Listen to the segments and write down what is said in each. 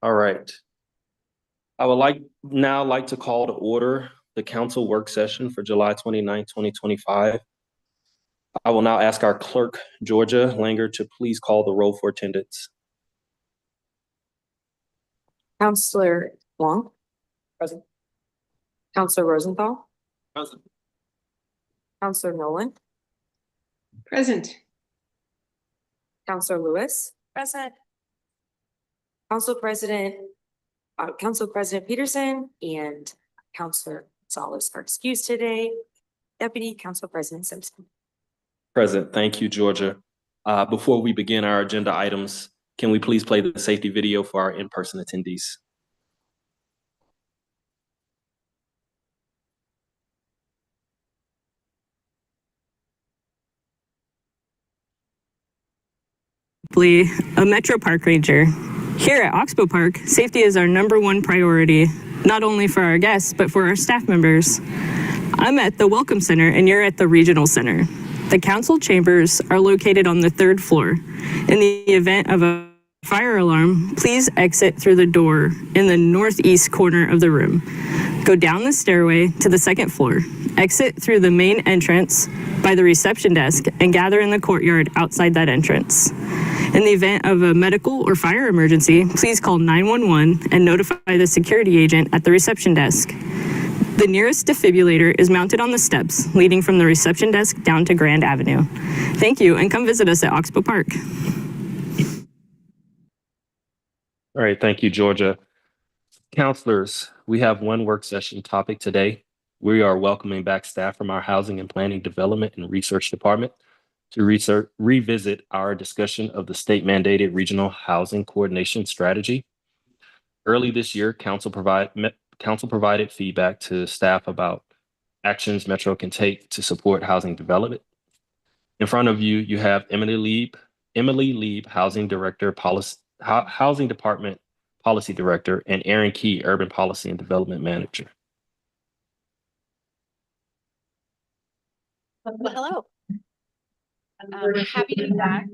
All right. I would like to call to order the council work session for July 29, 2025. I will now ask our clerk, Georgia Langer, to please call the roll for attendance. Counselor Wong. Present. Counselor Rosenthal. Present. Counselor Nolan. Present. Counselor Lewis. Present. Council President Peterson and Counselor Gonzalez are excused today. Deputy Council President Simpson. Present. Thank you, Georgia. Before we begin our agenda items, can we please play the safety video for our in-person attendees? A Metro Park Ranger. Here at Oxbow Park, safety is our #1 priority, not only for our guests, but for our staff members. I'm at the Welcome Center and you're at the Regional Center. The council chambers are located on the 3rd floor. In the event of a fire alarm, please exit through the door in the northeast corner of the room. Go down the stairway to the 2nd floor. Exit through the main entrance by the reception desk and gather in the courtyard outside that entrance. In the event of a medical or fire emergency, please call 911 and notify the security agent at the reception desk. The nearest defibrillator is mounted on the steps leading from the reception desk down to Grand Avenue. Thank you, and come visit us at Oxbow Park. All right, thank you, Georgia. Counselors, we have one work session topic today. We are welcoming back staff from our Housing and Planning Development and Research Department to revisit our discussion of the state mandated regional housing coordination strategy. Early this year, council provided feedback to staff about actions Metro can take to support housing development. In front of you, you have Emily Lieb, Housing Department Policy Director, and Aaron Key, Urban Policy and Development Manager. Well, hello. I'm happy to be back.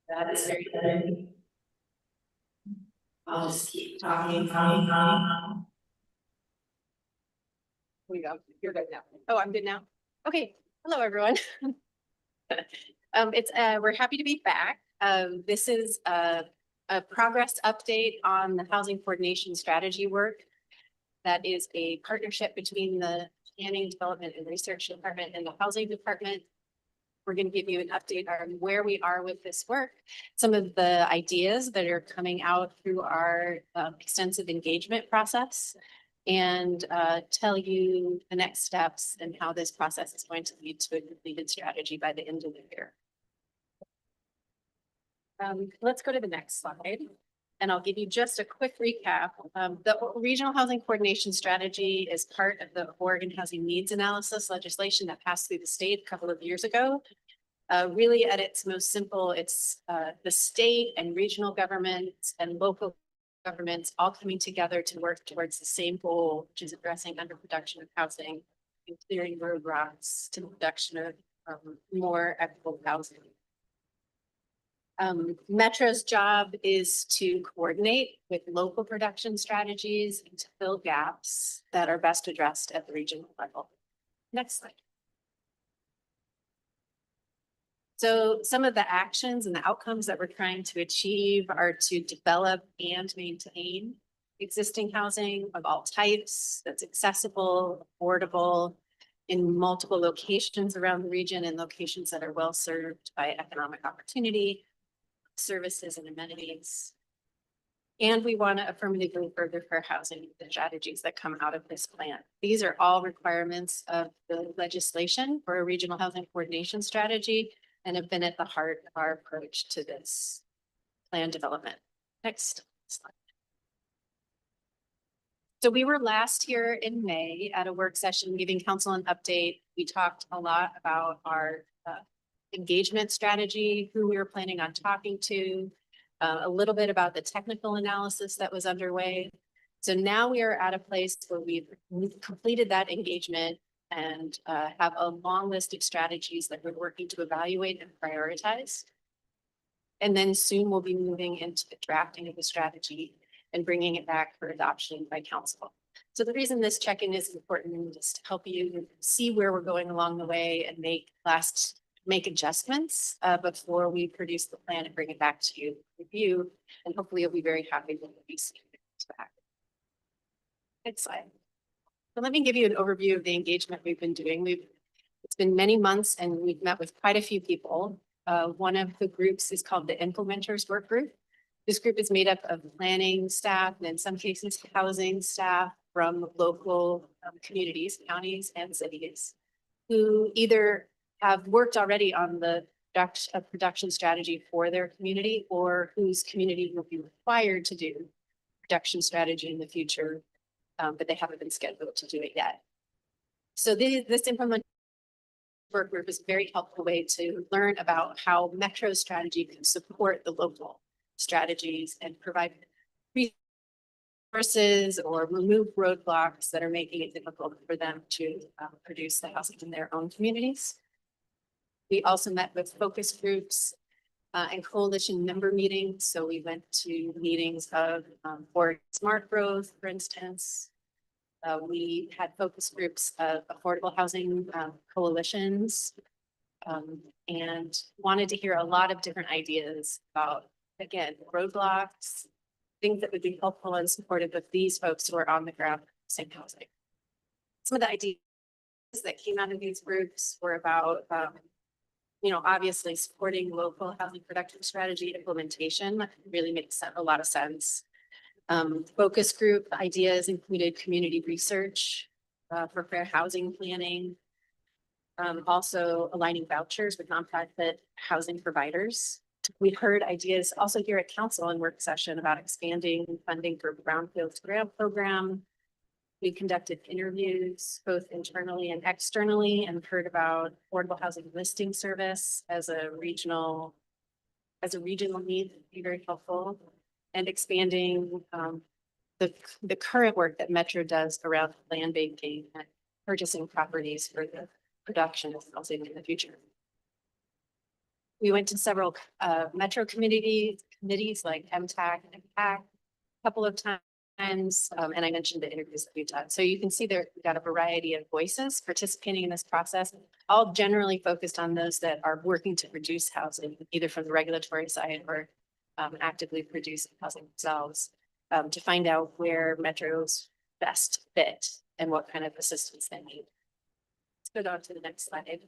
That is very good. I'll just keep talking. We go. You're good now. Oh, I'm good now. Okay. Hello, everyone. We're happy to be back. This is a progress update on the housing coordination strategy work. That is a partnership between the Planning, Development, and Research Department and the Housing Department. We're going to give you an update on where we are with this work, some of the ideas that are coming out through our extensive engagement process, and tell you the next steps and how this process is going to lead to a completed strategy by the end of the year. Let's go to the next slide. And I'll give you just a quick recap. The Regional Housing Coordination Strategy is part of the Oregon Housing Needs Analysis legislation that passed through the state a couple of years ago. Really at its most simple, it's the state and regional governments and local governments all coming together to work towards the same goal, which is addressing underproduction of housing and clearing roadblocks to the production of more equitable housing. Metro's job is to coordinate with local production strategies and to fill gaps that are best addressed at the regional level. Next slide. So some of the actions and the outcomes that we're trying to achieve are to develop and maintain existing housing of all types that's accessible, affordable, in multiple locations around the region and locations that are well served by economic opportunity, services and amenities. And we want to affirmatively further fair housing the strategies that come out of this plan. These are all requirements of the legislation for a regional housing coordination strategy and have been at the heart of our approach to this plan development. Next slide. So we were last here in May at a work session giving council an update. We talked a lot about our engagement strategy, who we were planning on talking to, a little bit about the technical analysis that was underway. So now we are at a place where we've completed that engagement and have a long list of strategies that we're working to evaluate and prioritize. And then soon we'll be moving into the drafting of the strategy and bringing it back for adoption by council. So the reason this check-in is important is to help you see where we're going along the way and make adjustments before we produce the plan and bring it back to you to review. And hopefully you'll be very happy with what you see back. Next slide. So let me give you an overview of the engagement we've been doing. It's been many months and we've met with quite a few people. One of the groups is called the Implementers Work Group. This group is made up of planning staff and in some cases housing staff from local communities, counties and cities who either have worked already on the production strategy for their community or whose community will be required to do production strategy in the future, but they haven't been scheduled to do it yet. So this implement work group is a very helpful way to learn about how Metro strategy can support the local strategies and provide resources or remove roadblocks that are making it difficult for them to produce the housing in their own communities. We also met with focus groups and coalition member meetings. So we went to meetings of for smart growth, for instance. We had focus groups of affordable housing coalitions and wanted to hear a lot of different ideas about, again, roadblocks, things that would be helpful and supportive of these folks who are on the ground in housing. Some of the ideas that came out of these groups were about, obviously supporting local housing production strategy implementation. That really makes a lot of sense. Focus group ideas included community research for fair housing planning. Also aligning vouchers with nonprofit housing providers. We heard ideas also here at council and work session about expanding funding for Brownfields grant program. We conducted interviews both internally and externally and heard about affordable housing listing service as a regional need that would be very helpful, and expanding the current work that Metro does around land banking and purchasing properties for the production of housing in the future. We went to several Metro committees like MTAC and IMPAC a couple of times. And I mentioned the interviews that we've done. So you can see there we've got a variety of voices participating in this process, all generally focused on those that are working to produce housing, either from the regulatory side or actively producing housing themselves, to find out where Metro's best fit and what kind of assistance they need. Let's go on to the next slide.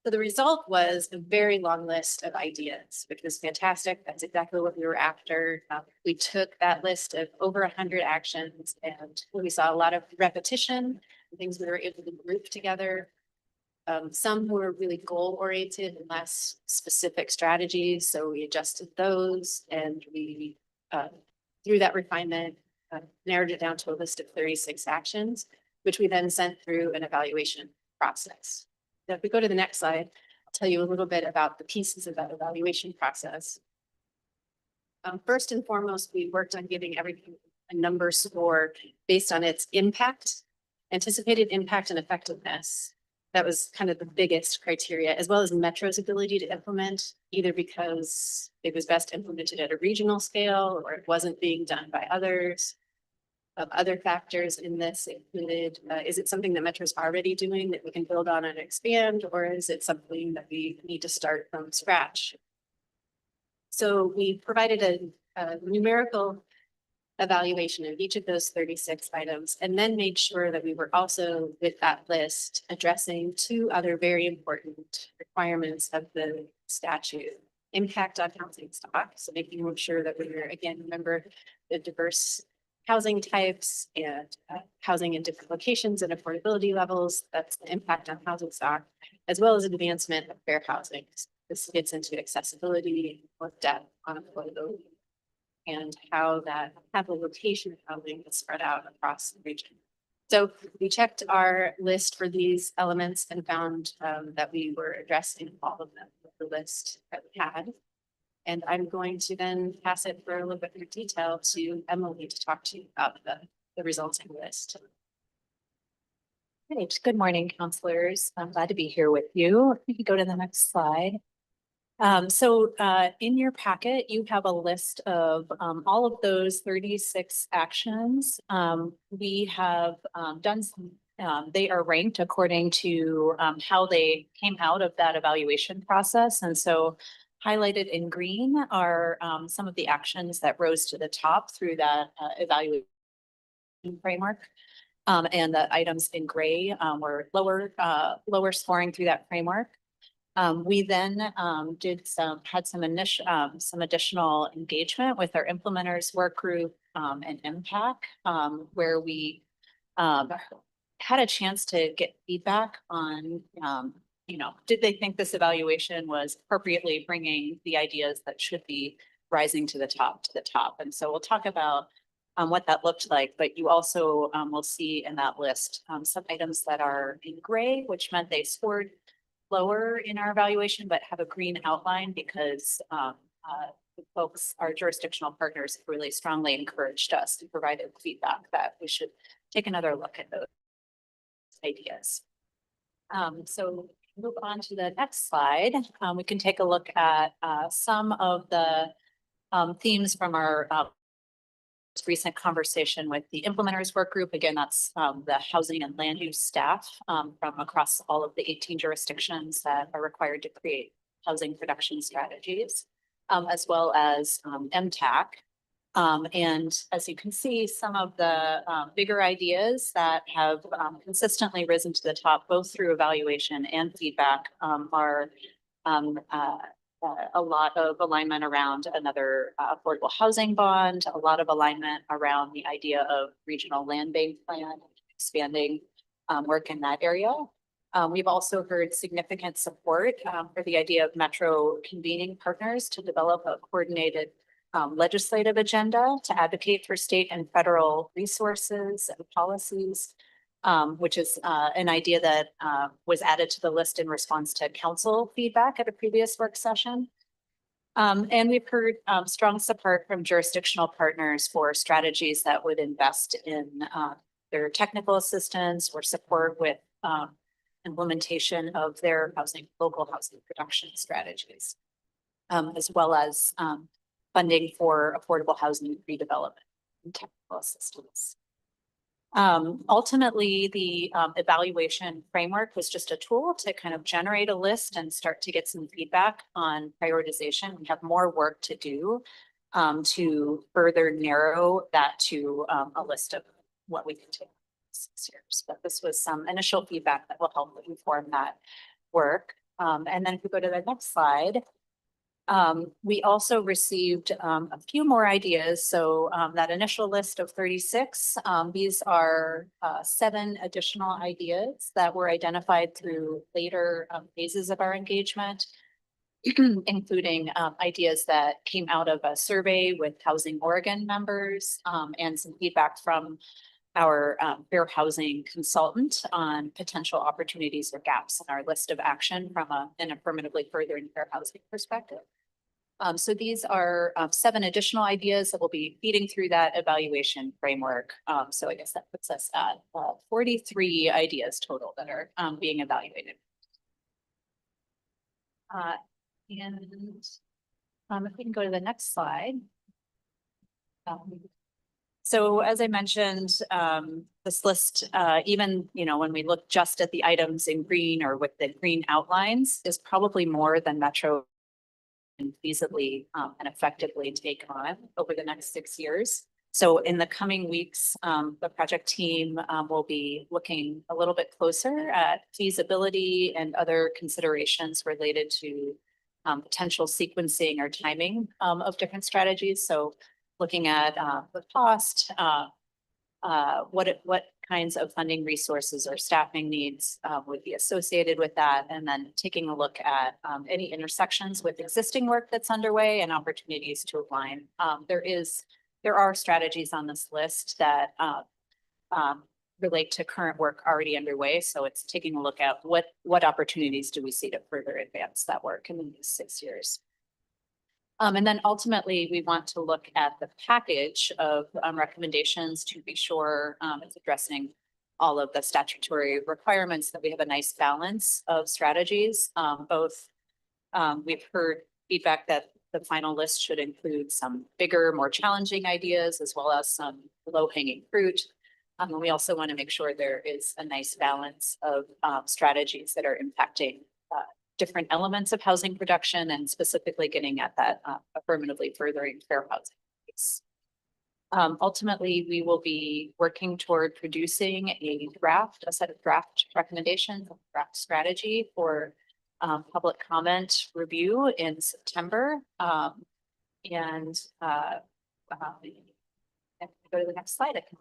So the result was a very long list of ideas, which was fantastic. That's exactly what we were after. We took that list of over 100 actions and we saw a lot of repetition, things we were able to group together. Some were really goal oriented and less specific strategies. So we adjusted those and we, through that refinement, narrowed it down to a list of 36 actions, which we then sent through an evaluation process. Now, if we go to the next slide, I'll tell you a little bit about the pieces of that evaluation process. First and foremost, we worked on giving everything a number score based on its impact, anticipated impact and effectiveness. That was kind of the biggest criteria, as well as Metro's ability to implement, either because it was best implemented at a regional scale or it wasn't being done by others. Other factors in this included, is it something that Metro's already doing that we can build on and expand, or is it something that we need to start from scratch? So we provided a numerical evaluation of each of those 36 items, and then made sure that we were also, with that list, addressing two other very important requirements of the statute: impact on housing stock. So making sure that we were, again, remember the diverse housing types and housing in different locations and affordability levels. That's the impact on housing stock, as well as advancement of fair housing. This gets into accessibility, more depth on affordability, and how the location of housing is spread out across the region. So we checked our list for these elements and found that we were addressing all of them with the list that we had. And I'm going to then pass it for a little bit more detail to Emily to talk to you about the resulting list. Great. Good morning, counselors. I'm glad to be here with you. If you could go to the next slide. In your packet, you have a list of all of those 36 actions. We have done some, they are ranked according to how they came out of that evaluation process. And so highlighted in green are some of the actions that rose to the top through that evaluation framework. And the items in gray were lower scoring through that framework. We then had some additional engagement with our implementers work group and impact, where we had a chance to get feedback on, did they think this evaluation was appropriately bringing the ideas that should be rising to the top. And so we'll talk about what that looked like, but you also will see in that list some items that are in gray, which meant they scored lower in our evaluation, but have a green outline because the folks, our jurisdictional partners, have really strongly encouraged us to provide feedback that we should take another look at those ideas. So move on to the next slide. We can take a look at some of the themes from our recent conversation with the implementers work group. Again, that's the housing and land use staff from across all of the 18 jurisdictions that are required to create housing production strategies, as well as MTAC. And as you can see, some of the bigger ideas that have consistently risen to the top, both through evaluation and feedback, are a lot of alignment around another affordable housing bond, a lot of alignment around the idea of regional land bank plan, expanding work in that area. We've also heard significant support for the idea of Metro convening partners to develop a coordinated legislative agenda to advocate for state and federal resources and policies, which is an idea that was added to the list in response to council feedback at a previous work session. And we've heard strong support from jurisdictional partners for strategies that would invest in their technical assistance or support with implementation of their local housing production strategies, as well as funding for affordable housing redevelopment and technical assistance. Ultimately, the evaluation framework was just a tool to kind of generate a list and start to get some feedback on prioritization. We have more work to do to further narrow that to a list of what we can take 6 years. But this was some initial feedback that will help inform that work. And then if we go to the next slide, we also received a few more ideas. So that initial list of 36, these are 7 additional ideas that were identified through later phases of our engagement, including ideas that came out of a survey with Housing Oregon members and some feedback from our fair housing consultant on potential opportunities or gaps in our list of action from an affirmatively furthering fair housing perspective. So these are 7 additional ideas that will be feeding through that evaluation framework. So I guess that puts us at 43 ideas total that are being evaluated. And if we can go to the next slide. So as I mentioned, this list, even, when we look just at the items in green or with the green outlines, is probably more than Metro and feasibly and effectively take on over the next 6 years. So in the coming weeks, the project team will be looking a little bit closer at feasibility and other considerations related to potential sequencing or timing of different strategies. So looking at the cost, what kinds of funding resources or staffing needs would be associated with that, and then taking a look at any intersections with existing work that's underway and opportunities to align. There are strategies on this list that relate to current work already underway. So it's taking a look at what opportunities do we see to further advance that work in the next 6 years. And then ultimately, we want to look at the package of recommendations to be sure it's addressing all of the statutory requirements, that we have a nice balance of strategies, both We've heard feedback that the final list should include some bigger, more challenging ideas as well as some low-hanging fruit. And we also want to make sure there is a nice balance of strategies that are impacting different elements of housing production and specifically getting at that affirmatively furthering fair housing piece. Ultimately, we will be working toward producing a set of draft recommendations, draft strategy for public comment review in September. And go to the next slide. I can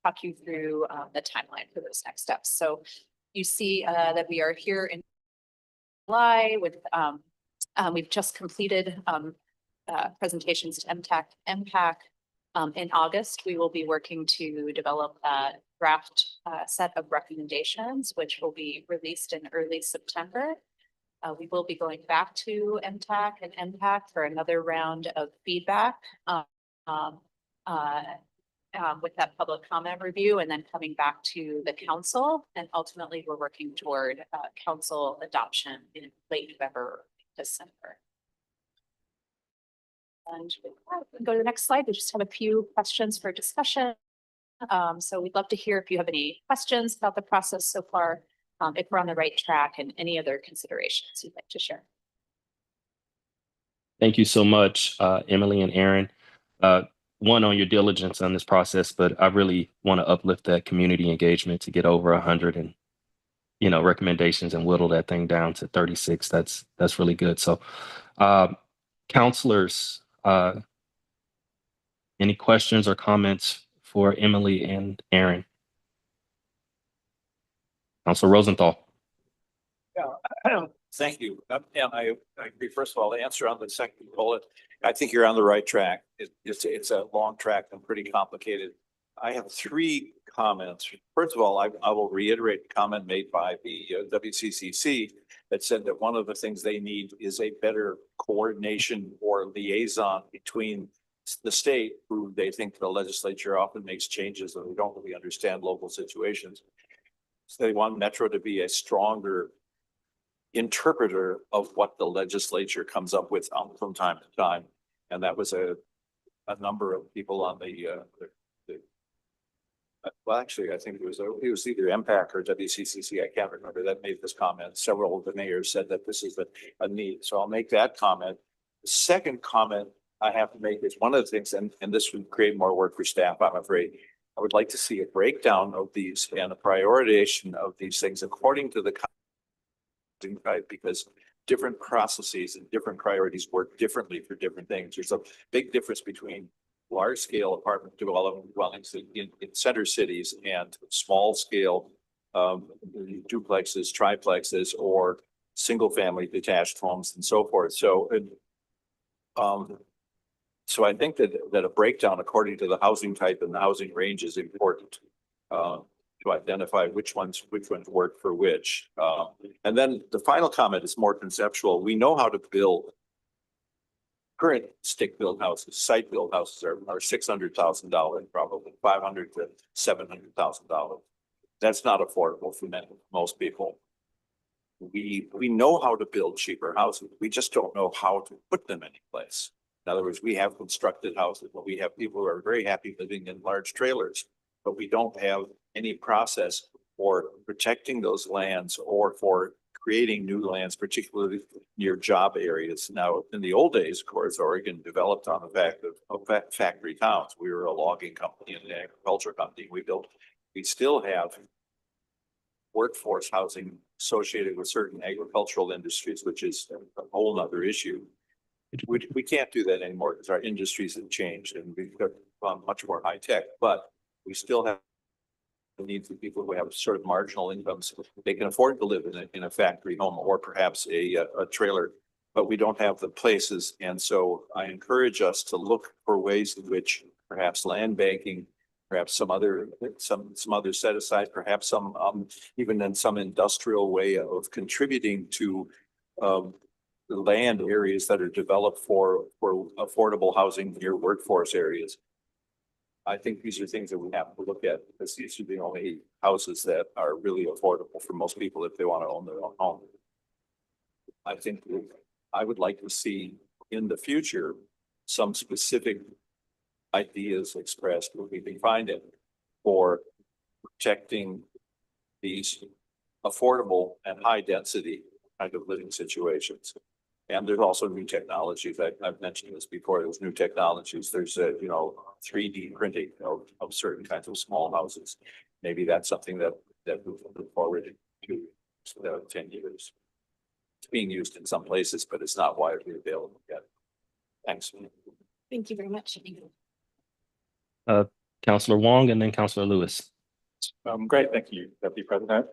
talk you through the timeline for those next steps. So you see that we are here in July with, we've just completed presentations to MTAC, MPAC. In August, we will be working to develop a draft set of recommendations, which will be released in early September. We will be going back to MTAC and MPAC for another round of feedback with that public comment review, and then coming back to the council. And ultimately, we're working toward council adoption in late November, December. And go to the next slide. We just have a few questions for discussion. So we'd love to hear if you have any questions about the process so far, if we're on the right track, and any other considerations you'd like to share. Thank you so much, Emily and Aaron. One, on your diligence on this process, but I really want to uplift that community engagement to get over 100 and, recommendations and whittle that thing down to 36. That's really good. So, counselors, any questions or comments for Emily and Aaron? Councilor Rosenthal. Yeah, thank you. And I agree, first of all, to answer on the second bullet, I think you're on the right track. It's a long track and pretty complicated. I have three comments. First of all, I will reiterate the comment made by the WCCC that said that one of the things they need is a better coordination or liaison between the state, who they think the legislature often makes changes and we don't really understand local situations. So they want Metro to be a stronger interpreter of what the legislature comes up with from time to time. And that was a number of people on well, actually, I think it was either MPAC or WCCC. I can't remember, that made this comment. Several of the mayors said that this is a need. So I'll make that comment. The second comment I have to make is one of the things, and this would create more work for staff, I'm afraid. I would like to see a breakdown of these and a prioritization of these things according to the type, because different processes and different priorities work differently for different things. There's a big difference between large scale apartment development dwellings in center cities and small scale duplexes, triplexes, or single family detached homes and so forth. So I think that a breakdown according to the housing type and the housing range is important to identify which ones work for which. And then the final comment is more conceptual. We know how to build. Current stick-built houses, site-built houses are $600,000, probably $500,000 to $700,000. That's not affordable for most people. We know how to build cheaper houses. We just don't know how to put them any place. In other words, we have constructed houses, but we have people who are very happy living in large trailers, but we don't have any process for protecting those lands or for creating new lands, particularly near job areas. Now, in the old days, of course, Oregon developed on the fact of factory towns. We were a logging company and an agriculture company. We still have workforce housing associated with certain agricultural industries, which is a whole nother issue. We can't do that anymore because our industries have changed and we've become much more high tech, but we still have the need for people who have sort of marginal incomes. They can afford to live in a factory home or perhaps a trailer, but we don't have the places. And so I encourage us to look for ways in which perhaps land banking, perhaps some other set aside, perhaps some even in some industrial way of contributing to the land areas that are developed for affordable housing near workforce areas. I think these are things that we have to look at because these are the only houses that are really affordable for most people if they want to own their own home. I think I would like to see in the future some specific ideas expressed, where we can find it for protecting these affordable and high density kind of living situations. And there's also new technologies. I've mentioned this before. There's new technologies. There's a, 3D printing of certain kinds of small houses. Maybe that's something that we will look forward to 10 years. It's being used in some places, but it's not widely available yet. Thanks. Thank you very much. Counselor Wong and then Counselor Lewis. Great, thank you, Deputy President,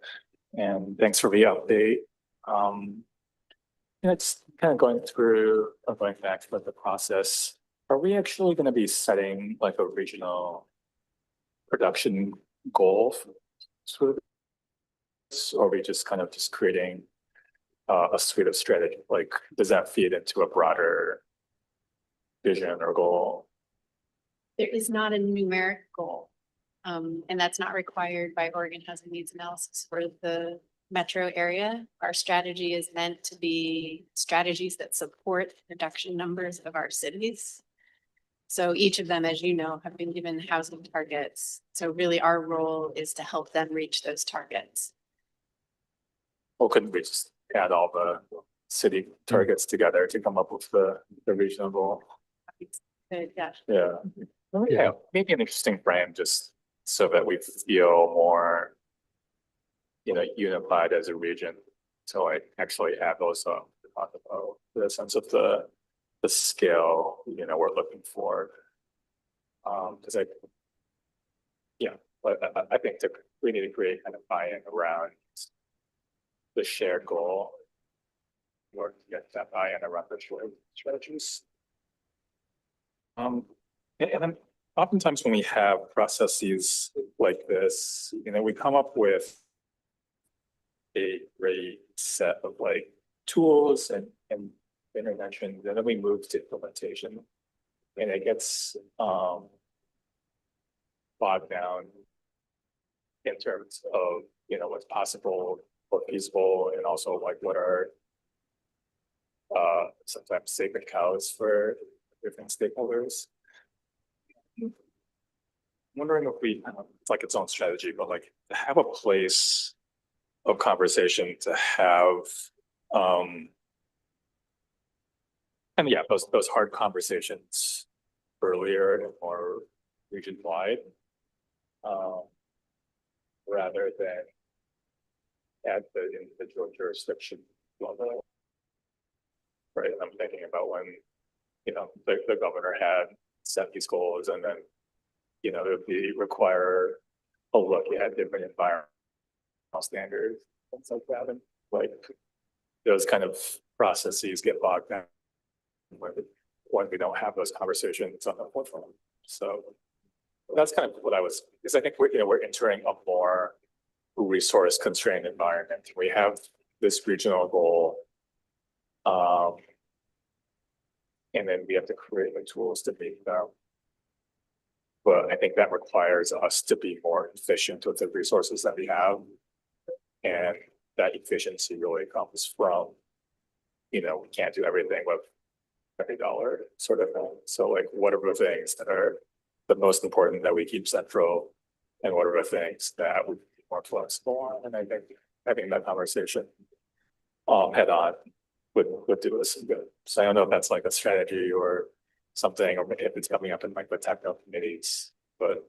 and thanks for the update. It's kind of going back to the process. Are we actually going to be setting like a regional production goal for this, or are we just kind of creating a suite of strategy? Like, does that feed into a broader vision or goal? There is not a numeric goal. And that's not required by Oregon Housing Needs Analysis for the metro area. Our strategy is meant to be strategies that support reduction numbers of our cities. So each of them, as you know, have been given housing targets. So really our role is to help them reach those targets. Or couldn't we just add all the city targets together to come up with the regional goal? Yeah. Yeah. Yeah, maybe an interesting frame just so that we feel more, unified as a region. So I actually have also talked about the sense of the scale, we're looking for. Because I think we need to create kind of buy-in around the shared goal, or to get that buy-in around the shared strategies. And then oftentimes when we have processes like this, we come up with a great set of like tools and interventions, and then we move to implementation. And it gets bogged down in terms of, what's possible, what feasible, and also like what are sometimes sacred cows for different stakeholders. I'm wondering if it's like its own strategy, but like to have a place of conversation to have, those hard conversations earlier and more region wide, rather than at the individual jurisdiction level. Right, and I'm thinking about when, the governor had set these goals, and then, it would require a look at different environmental standards, things like that, and like those kind of processes get bogged down when we don't have those conversations on the forefront. So that's kind of what because I think we're entering a more resource constrained environment. We have this regional goal, and then we have to create the tools to meet them. But I think that requires us to be more efficient with the resources that we have. And that efficiency really comes from, we can't do everything with every dollar sort of thing. So like, what are the things that are the most important that we keep central, and what are the things that we be more flexible on? And I think having that conversation head on would do us some good. So I don't know if that's like a strategy or something, or if it's coming up in like the technical committees, but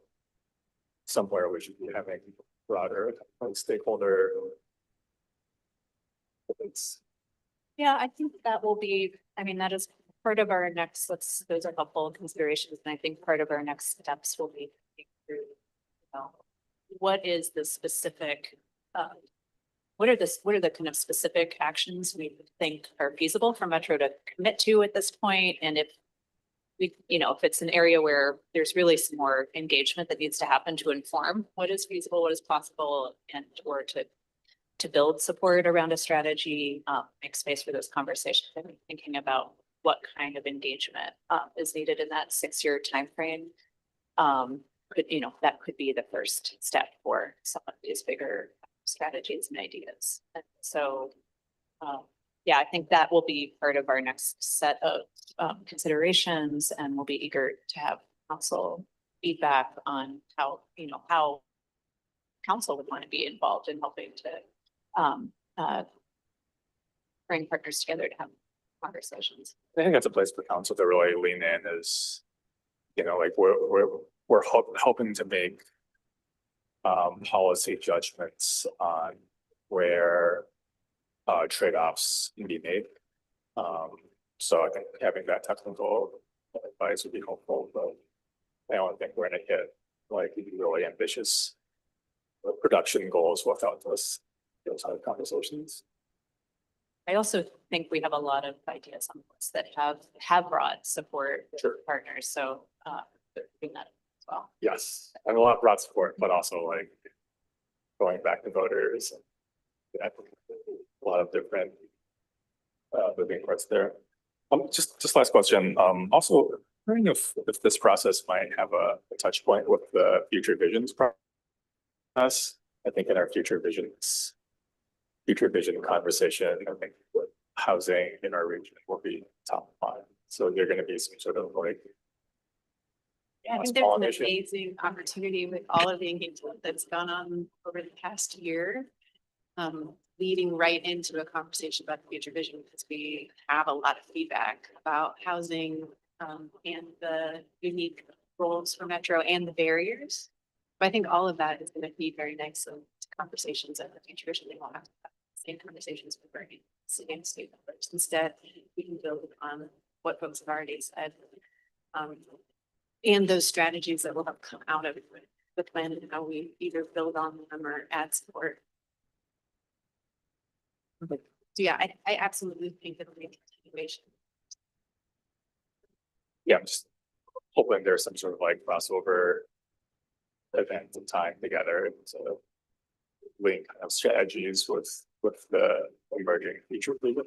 somewhere we should be having broader stakeholder. Yeah, I think that will be, that is part of our next, those are helpful considerations. And I think part of our next steps will be through, what is the specific, what are the kind of specific actions we think are feasible for Metro to commit to at this point? And if we, if it's an area where there's really some more engagement that needs to happen to inform what is feasible, what is possible, and or to build support around a strategy, make space for those conversations, and thinking about what kind of engagement is needed in that 6-year timeframe. But that could be the first step for some of these bigger strategies and ideas. And so yeah, I think that will be part of our next set of considerations, and we'll be eager to have council feedback on how, how council would want to be involved in helping to bring partners together to have conversations. I think that's a place for council to really lean in is, like we're hoping to make policy judgments on where trade-offs can be made. So I think having that technical advice would be helpful, but I don't think we're gonna hit like really ambitious production goals without those type of conversations. I also think we have a lot of ideas on this that have broad support with Sure. partners, so doing that as well. Yes, and a lot of broad support, but also like going back to voters. I think a lot of different moving parts there. Just last question. Also wondering if this process might have a touch point with the future visions process. I think in our future vision conversation, I think with housing in our region will be top of mind. So there's going to be some sort of like Yeah, I think there's an amazing opportunity with all of the engagement that's gone on over the past year. Leading right into a conversation about the future vision, because we have a lot of feedback about housing and the unique roles for Metro and the barriers. But I think all of that is going to feed very nicely to conversations at the future vision. They won't have to have the same conversations with our city and state members. Instead, we can build on what folks have already said. And those strategies that will have come out of the plan and how we either build on them or add support. So yeah, I absolutely think that it'll be a continuation. Yeah, I'm just hoping there's some sort of like crossover event and time together to link kind of strategies with the emerging future vision.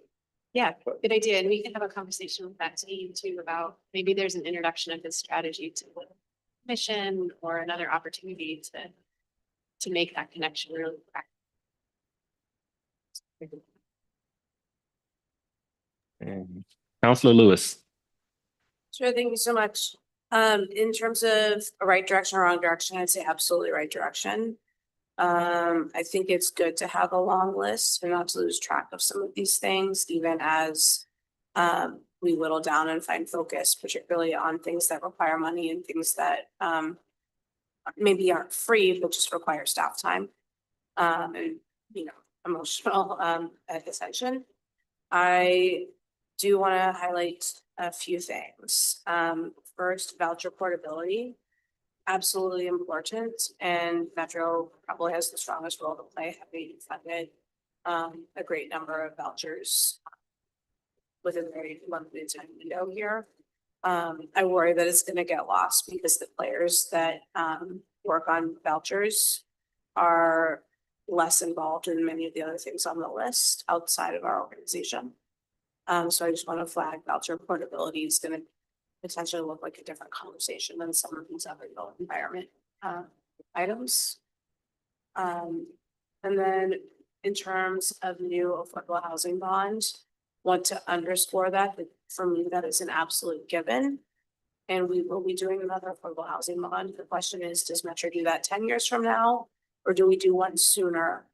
Yeah, good idea. And we can have a conversation with that team too about maybe there's an introduction of this strategy to the mission or another opportunity to make that connection really practical. And Councilor Lewis. Sure, thank you so much. In terms of right direction or wrong direction, I'd say absolutely right direction. I think it's good to have a long list and not to lose track of some of these things, even as we whittle down and find focus, particularly on things that require money and things that maybe aren't free, but just require staff time and, emotional attention. I do want to highlight a few things. First, voucher portability. Absolutely important, and Metro probably has the strongest role to play, having funded a great number of vouchers within a very limited time window here. I worry that it's going to get lost because the players that work on vouchers are less involved in many of the other things on the list outside of our organization. So I just want to flag voucher portability is going to potentially look like a different conversation than some of these other built environment items. And then in terms of new affordable housing bonds, want to underscore that for me, that is an absolute given. And we will be doing another affordable housing bond. The question is, does Metro do that 10 years from now? Or do we do one sooner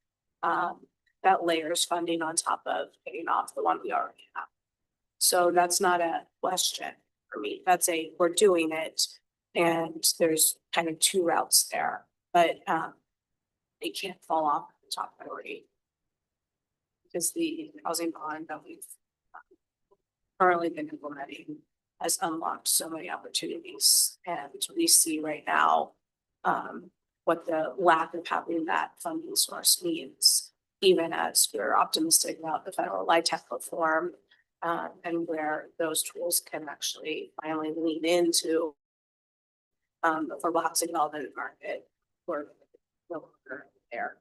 that layers funding on top of paying off the one we already have? So that's not a question for me. That's we're doing it. And there's kind of two routes there, but it can't fall off the top priority. Because the housing bond that we've currently been implementing has unlocked so many opportunities. And we see right now what the lack of having that funding source means, even as we're optimistic about the federal LIHTC reform and where those tools can actually finally lean into the affordable housing development market for no longer there.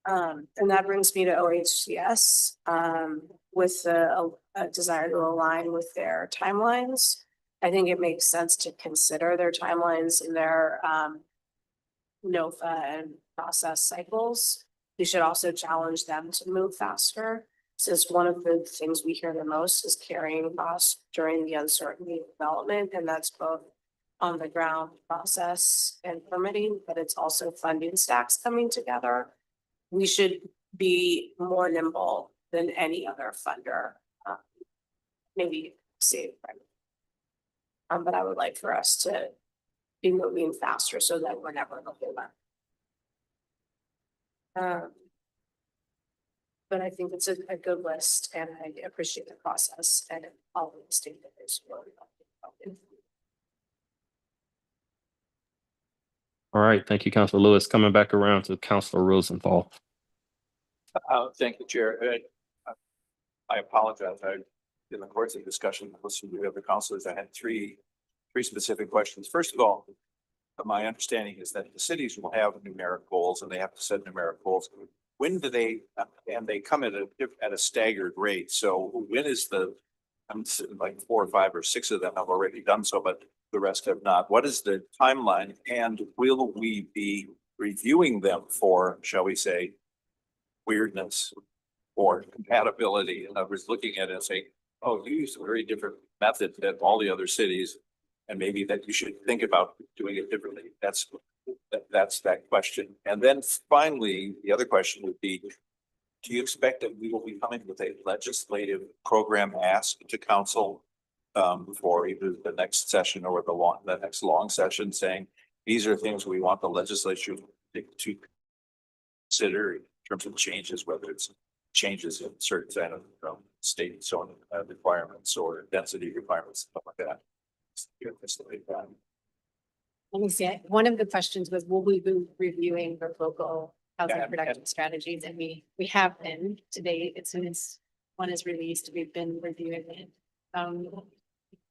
And that brings me to OHCS with a desire to align with their timelines. I think it makes sense to consider their timelines in their NOFA and process cycles. We should also challenge them to move faster. Since one of the things we hear the most is carrying costs during the uncertainty of development, and that's both on the ground process and permitting, but it's also funding stacks coming together. We should be more nimble than any other funder. Maybe save. But I would like for us to be moving faster so that we're never looking back. But I think it's a good list and I appreciate the process and all of the stakeholders. All right, thank you, Councilor Lewis. Coming back around to Councilor Rosenthal. Thank you, Chair. I apologize. In the course of discussion, listening to the other councilors, I had three specific questions. First of all, my understanding is that the cities will have numeric goals and they have to set numeric goals. When do they, and they come at a staggered rate. So when is I'm like 4 or 5 or 6 of them have already done so, but the rest have not. What is the timeline? And will we be reviewing them for, shall we say, weirdness or compatibility? And I was looking at it and saying, oh, you use a very different method than all the other cities. And maybe that you should think about doing it differently. That's that question. And then finally, the other question would be, do you expect that we will be coming with a legislative program ask to council for either the next session or the next long session, saying these are things we want the legislature to consider in terms of changes, whether it's changes in certain kind of state zone requirements or density requirements, stuff like that. Let me see, one of the questions was, will we be reviewing the local housing Yeah, production strategies? And we have been today, as soon as one is released, we've been reviewing it.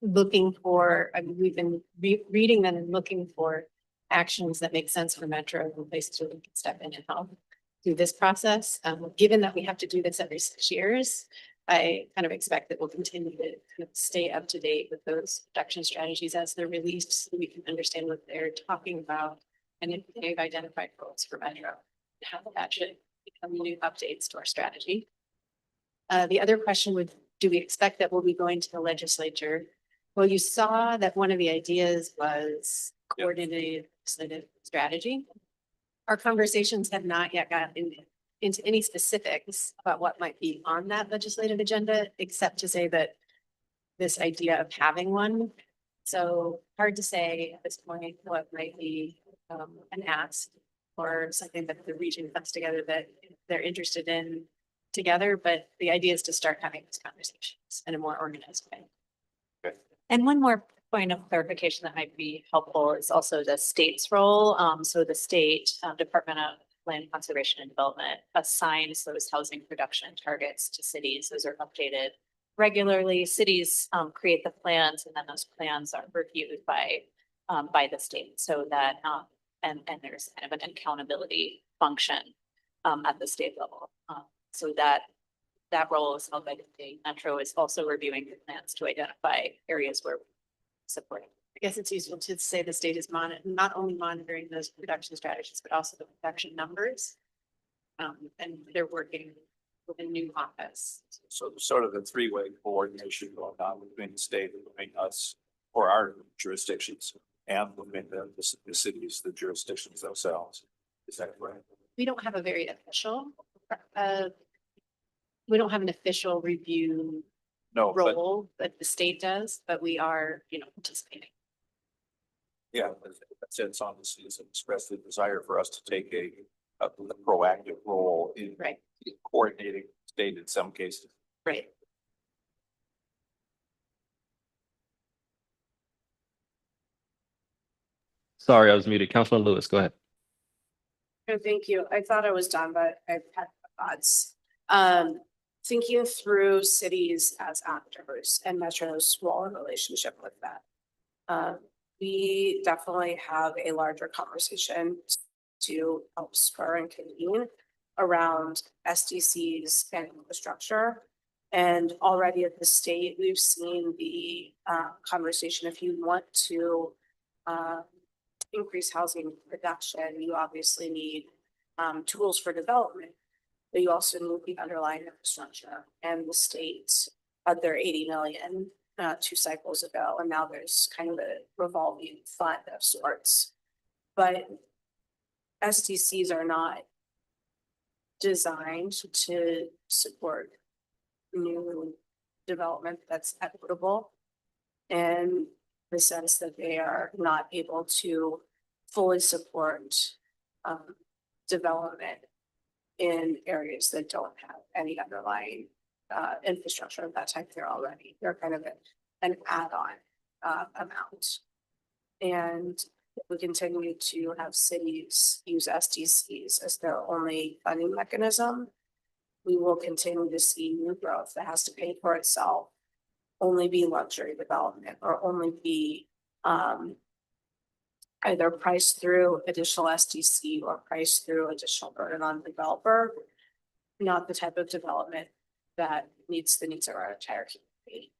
Looking for, we've been reading them and looking for actions that make sense for Metro and places where we can step in and help do this process. Given that we have to do this every 6 years, I kind of expect that we'll continue to kind of stay up to date with those production strategies as they're released, so we can understand what they're talking about. And if they've identified goals for Metro, how that should become new updates to our strategy. The other question would, do we expect that we'll be going to the legislature? Well, you saw that one of the ideas was coordinated legislative strategy. Our conversations have not yet gotten into any specifics about what might be on that legislative agenda, except to say that this idea of having one. So hard to say at this point what might be an ask or something that the region comes together that they're interested in together. But the idea is to start having these conversations in a more organized way. And one more point of clarification that might be helpful is also the state's role. So the state Department of Land Conservation and Development assigns those housing production targets to cities. Those are updated regularly. Cities create the plans, and then those plans are reviewed by the state. So that and there's kind of an accountability function at the state level. So that role is held by the state. Metro is also reviewing the plans to identify areas where support. I guess it's useful to say the state is not only monitoring those production strategies, but also the production numbers. And they're working with a new office. So sort of the three-way coordination going on between the state and between us or our jurisdictions and between the cities, the jurisdictions themselves. Is that right? We don't have a very official, we don't have an official review No, but role that the state does, but we are, participating. yeah, that's it. Obviously, it's expressed the desire for us to take a proactive role in Right. coordinating state in some cases. Right. Sorry, I was muted. Councilor Lewis, go ahead. No, thank you. I thought I was done, but I've had thoughts. Thinking through cities as actors and Metro's role in relationship with that. We definitely have a larger conversation to help spur and convene around SDCs and infrastructure. And already at the state, we've seen the conversation. If you want to increase housing production, you obviously need tools for development. but you also need the underlying infrastructure, and the state had their 80 million 2 cycles ago, and now there's kind of a revolving fund of sorts. But SDCs are not designed to support new development that's equitable, in the sense that they are not able to fully support development in areas that don't have any underlying infrastructure of that type there already. They're kind of an add-on amount. And if we continue to have cities use SDCs as their only funding mechanism, we will continue to see new growth that has to pay for itself, only be luxury development, or only be either priced through additional SDC or priced through additional burden on the developer, not the type of development that meets the needs of our entire community.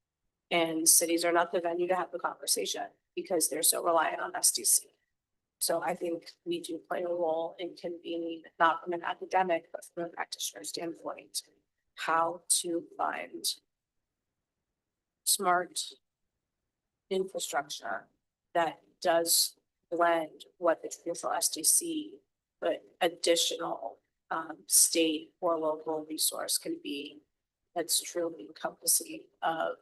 And cities are not the venue to have the conversation because they're so reliant on SDC. So I think we do play a role in convening, not from an academic, but from a practitioner standpoint, how to find smart infrastructure that does blend what the traditional SDC, but additional state or local resource can be, that's truly encompassing of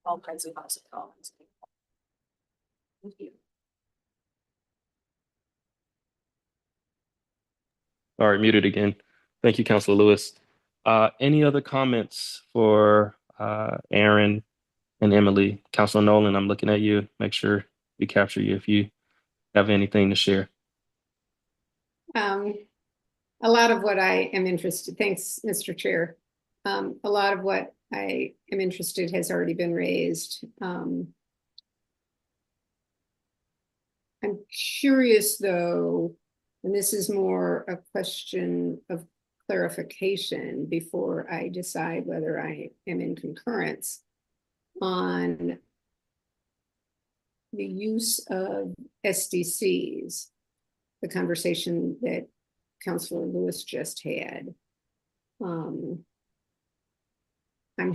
all kinds of housing developments. Thank you. All right, muted again. Thank you, Councilor Lewis. Any other comments for Aaron and Emily? Councilor Nolan, I'm looking at you. Make sure we capture you if you have anything to share. A lot of what I am interested, thanks, Mr. Chair. A lot of what I am interested has already been raised. I'm curious though, and this is more a question of clarification before I decide whether I am in concurrence on the use of SDCs, the conversation that Councilor Lewis just had. I'm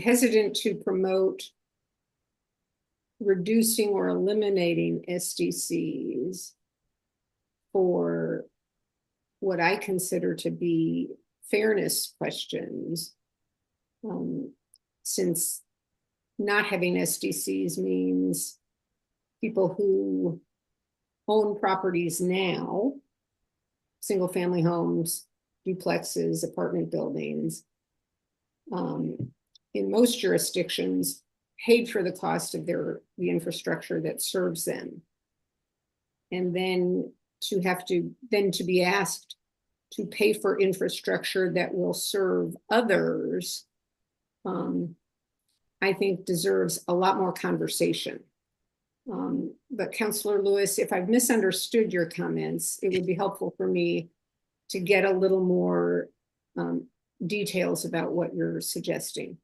hesitant to promote reducing or eliminating SDCs for what I consider to be fairness questions, since not having SDCs means people who own properties now, single family homes, duplexes, apartment buildings, in most jurisdictions paid for the cost of the infrastructure that serves them. And then to be asked to pay for infrastructure that will serve others, I think deserves a lot more conversation. But Councilor Lewis, if I've misunderstood your comments, it would be helpful for me to get a little more details about what you're suggesting.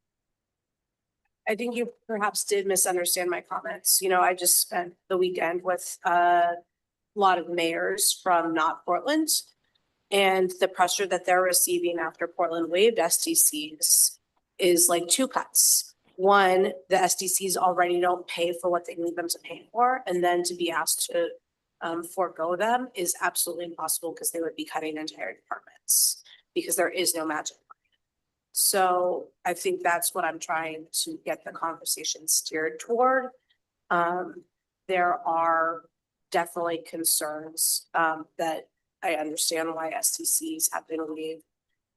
I think you perhaps did misunderstand my comments. You know, I just spent the weekend with a lot of mayors from not Portland, and the pressure that they're receiving after Portland waived SDCs is like 2 cuts. One, the SDCs already don't pay for what they need them to pay for, and then to be asked to forego them is absolutely impossible because they would be cutting entire departments because there is no magic. So I think that's what I'm trying to get the conversation steered toward. There are definitely concerns that I understand why SDCs have been waived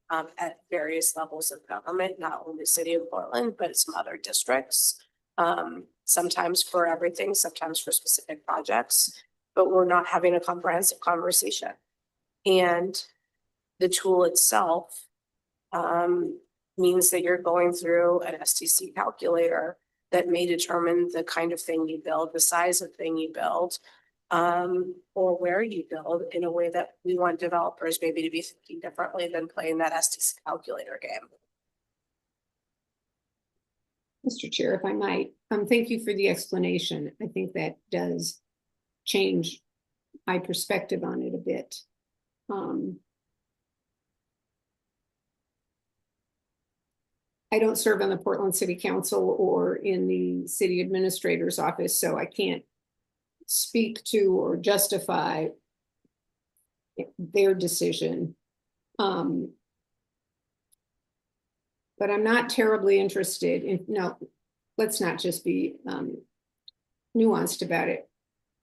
at various levels of government, not only the city of Portland, but some other districts. Sometimes for everything, sometimes for specific projects, but we're not having a comprehensive conversation. And the tool itself means that you're going through an SDC calculator that may determine the kind of thing you build, the size of thing you build, or where you build in a way that we want developers maybe to be thinking differently than playing that SDC calculator game. Mr. Chair, if I might, thank you for the explanation. I think that does change my perspective on it a bit. I don't serve on the Portland City Council or in the city administrator's office, so I can't speak to or justify their decision. But I'm not terribly interested in, no, let's not just be nuanced about it.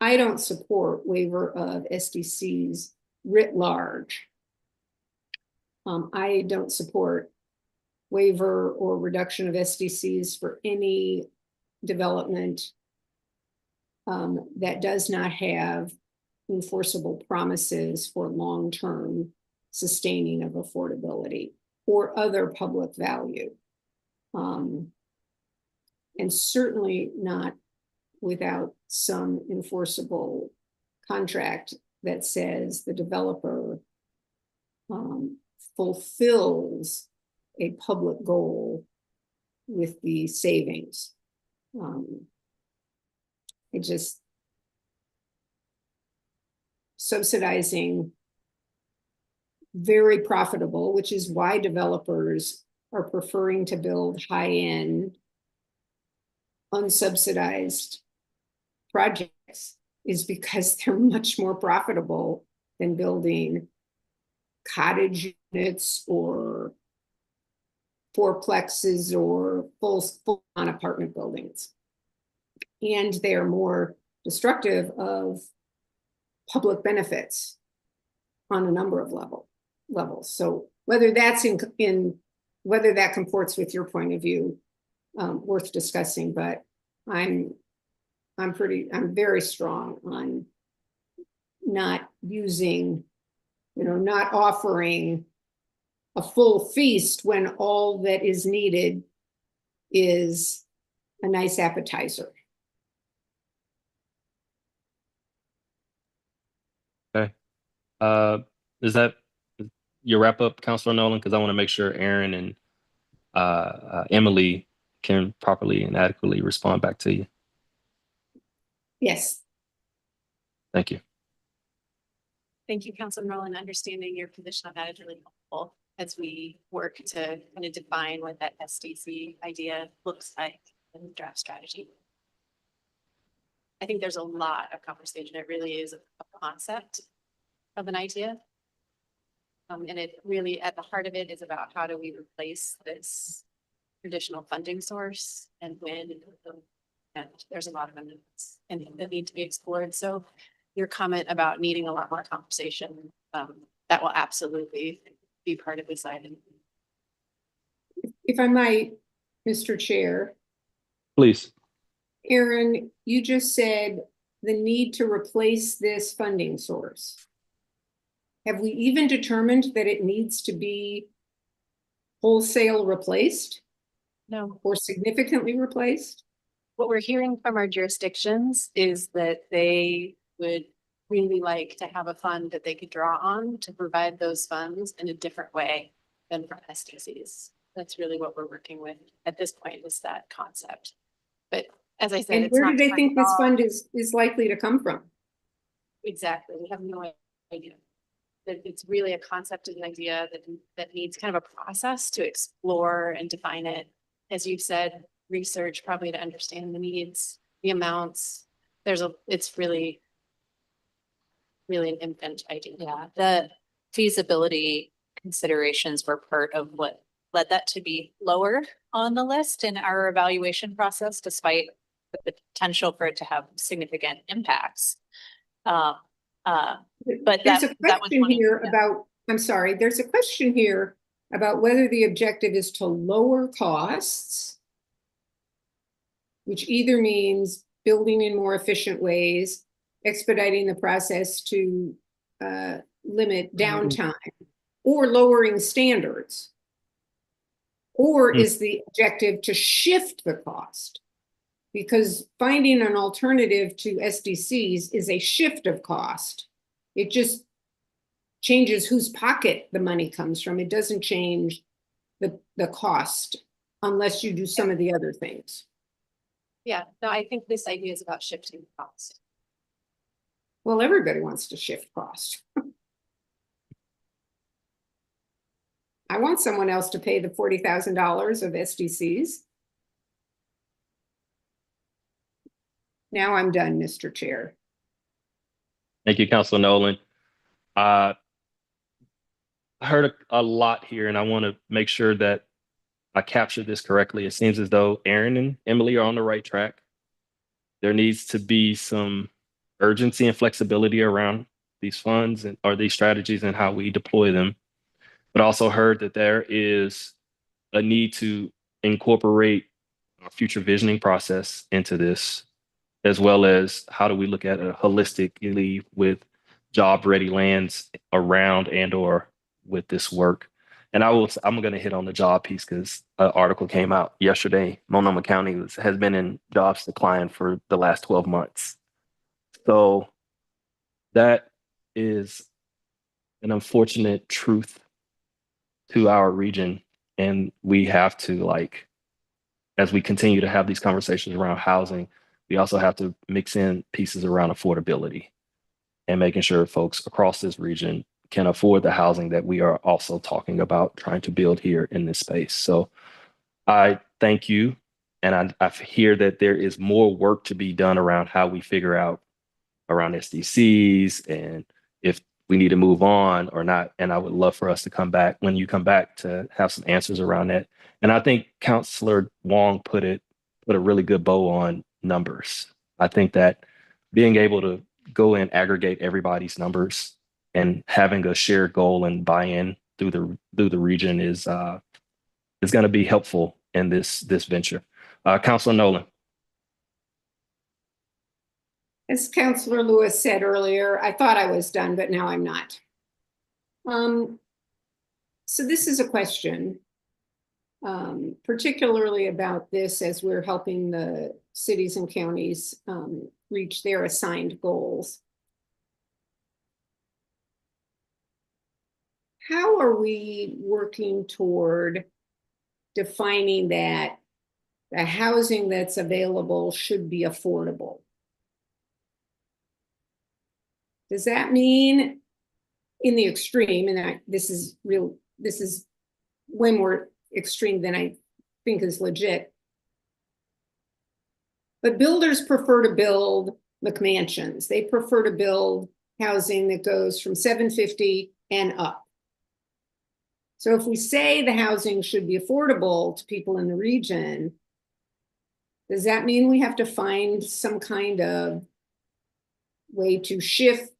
I don't support waiver of SDCs writ large. I don't support waiver or reduction of SDCs for any development that does not have enforceable promises for long-term sustaining of affordability or other public value. And certainly not without some enforceable contract that says the developer fulfills a public goal with the savings. It just subsidizing very profitable, which is why developers are preferring to build high-end unsubsidized projects, is because they're much more profitable than building cottage units or fourplexes or full-on apartment buildings. And they're more destructive of public benefits on a number of levels. So whether that's in whether that comports with your point of view, worth discussing, but I'm very strong on not using, not offering a full feast when all that is needed is a nice appetizer. Okay. Is that your wrap up, Councilor Nolan? Because I want to make sure Aaron and Emily can properly and adequately respond back to you. Yes. Thank you. Thank you, Councilor Nolan. Understanding your position on that is really helpful as we work to kind of define what that SDC idea looks like in the draft strategy. I think there's a lot of conversation. It really is a concept of an idea. And it really, at the heart of it, is about how do we replace this traditional funding source and when, and there's a lot of amendments and that need to be explored. So your comment about needing a lot more conversation, that will absolutely be part of this item. If I might, Mr. Chair. Please. Aaron, you just said the need to replace this funding source. Have we even determined that it needs to be wholesale replaced No. or significantly replaced? What we're hearing from our jurisdictions is that they would really like to have a fund that they could draw on to provide those funds in a different way than from SDCs. That's really what we're working with at this point, is that concept. But as I said, And it's where not do they think this all- fund is likely to come from? Exactly. We have no idea. That it's really a concept and an idea that needs kind of a process to explore and define it. As you've said, research probably to understand the needs, the amounts. It's really an infant idea. Yeah, the feasibility considerations were part of what led that to be lower on the list in our evaluation process, despite the potential for it to have significant impacts. But There's a that was question one of- here yeah. about, I'm sorry, there's a question here about whether the objective is to lower costs, which either means building in more efficient ways, expediting the process to limit downtime, or lowering standards. Or is the objective to shift the cost? Because finding an alternative to SDCs is a shift of cost. It just changes whose pocket the money comes from. It doesn't change the cost unless you do some of the other things. Yeah, no, I think this idea is about shifting cost. Well, everybody wants to shift cost. I want someone else to pay the $40,000 of SDCs. Now I'm done, Mr. Chair. Thank you, Councilor Nolan. I heard a lot here, and I want to make sure that I captured this correctly. It seems as though Aaron and Emily are on the right track. There needs to be some urgency and flexibility around these funds or these strategies and how we deploy them. But also heard that there is a need to incorporate a future visioning process into this, as well as how do we look at it holistically with job ready lands around and or with this work. And I'm going to hit on the job piece because an article came out yesterday. Multnomah County has been in jobs decline for the last 12 months. So that is an unfortunate truth to our region. And we have to, like, as we continue to have these conversations around housing, we also have to mix in pieces around affordability and making sure folks across this region can afford the housing that we are also talking about trying to build here in this space. So I thank you. And I hear that there is more work to be done around how we figure out around SDCs and if we need to move on or not. And I would love for us to come back when you come back to have some answers around that. And I think Councillor Wong put a really good bow on numbers. I think that being able to go and aggregate everybody's numbers and having a shared goal and buy-in through the region is going to be helpful in this venture. Councilor Nolan. As Councillor Lewis said earlier, I thought I was done, but now I'm not. So this is a question, particularly about this as we're helping the cities and counties reach their assigned goals. How are we working toward defining that the housing that's available should be affordable? Does that mean in the extreme, and this is way more extreme than I think is legit, but builders prefer to build McMansions. They prefer to build housing that goes from 750 and up. So if we say the housing should be affordable to people in the region, does that mean we have to find some kind of way to shift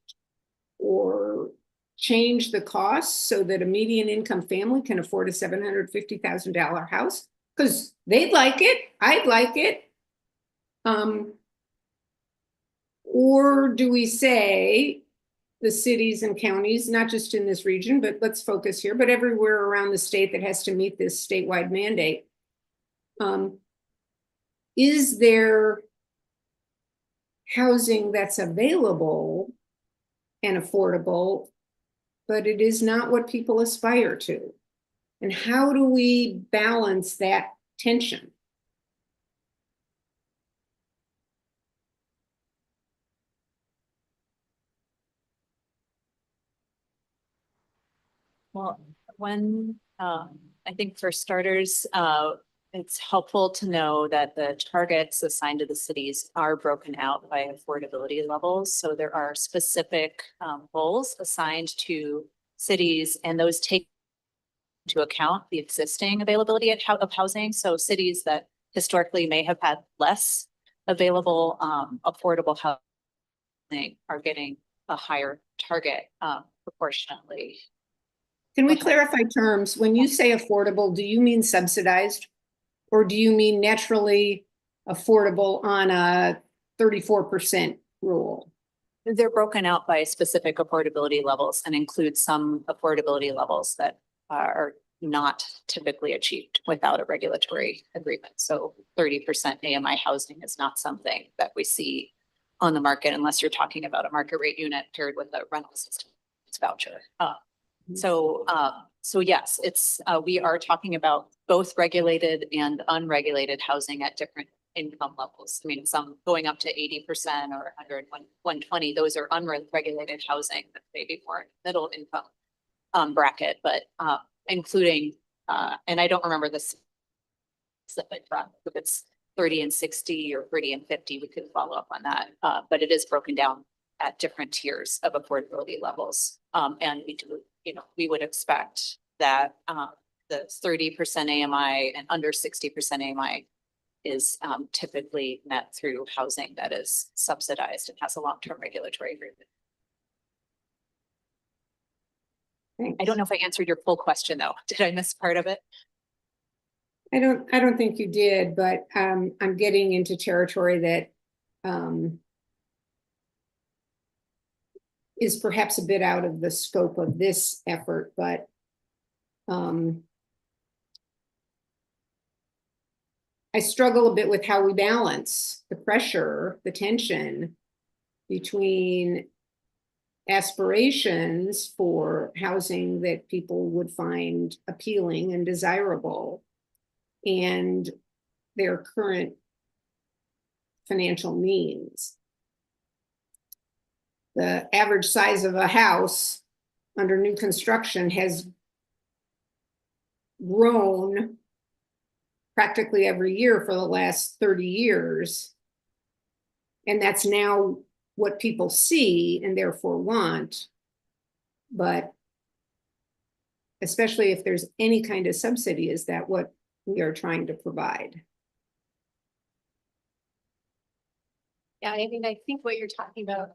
or change the costs so that a median income family can afford a $750,000 house? Because they'd like it, I'd like it. Or do we say the cities and counties, not just in this region, but let's focus here, but everywhere around the state that has to meet this statewide mandate, is there housing that's available and affordable, but it is not what people aspire to? And how do we balance that tension? Well, I think for starters, it's helpful to know that the targets assigned to the cities are broken out by affordability levels. So there are specific goals assigned to cities, and those take into account the existing availability of housing. So cities that historically may have had less available affordable housing are getting a higher target proportionately. Can we clarify terms? When you say affordable, do you mean subsidized? Or do you mean naturally affordable on a 34% rule? They're broken out by specific affordability levels and include some affordability levels that are not typically achieved without a regulatory agreement. So 30% AMI housing is not something that we see on the market unless you're talking about a market rate unit paired with a rental assistance voucher. So yes, we are talking about both regulated and unregulated housing at different income levels. I mean, some going up to 80% or 100, 120, those are unregulated housing that may be more middle income bracket, but including, and I don't remember this specific, if it's 30 and 60 or 30 and 50, we could follow up on that. But it is broken down at different tiers of affordability levels. And we do, we would expect that the 30% AMI and under 60% AMI is typically met through housing that is subsidized and has a long-term regulatory agreement. I don't know if I answered your full question though. Did I miss part of it? I don't think you did, but I'm getting into territory that is perhaps a bit out of the scope of this effort, but I struggle a bit with how we balance the pressure, the tension between aspirations for housing that people would find appealing and desirable and their current financial means. The average size of a house under new construction has grown practically every year for the last 30 years. And that's now what people see and therefore want. But especially if there's any kind of subsidy, is that what we are trying to provide? Yeah, I mean, I think what you're talking about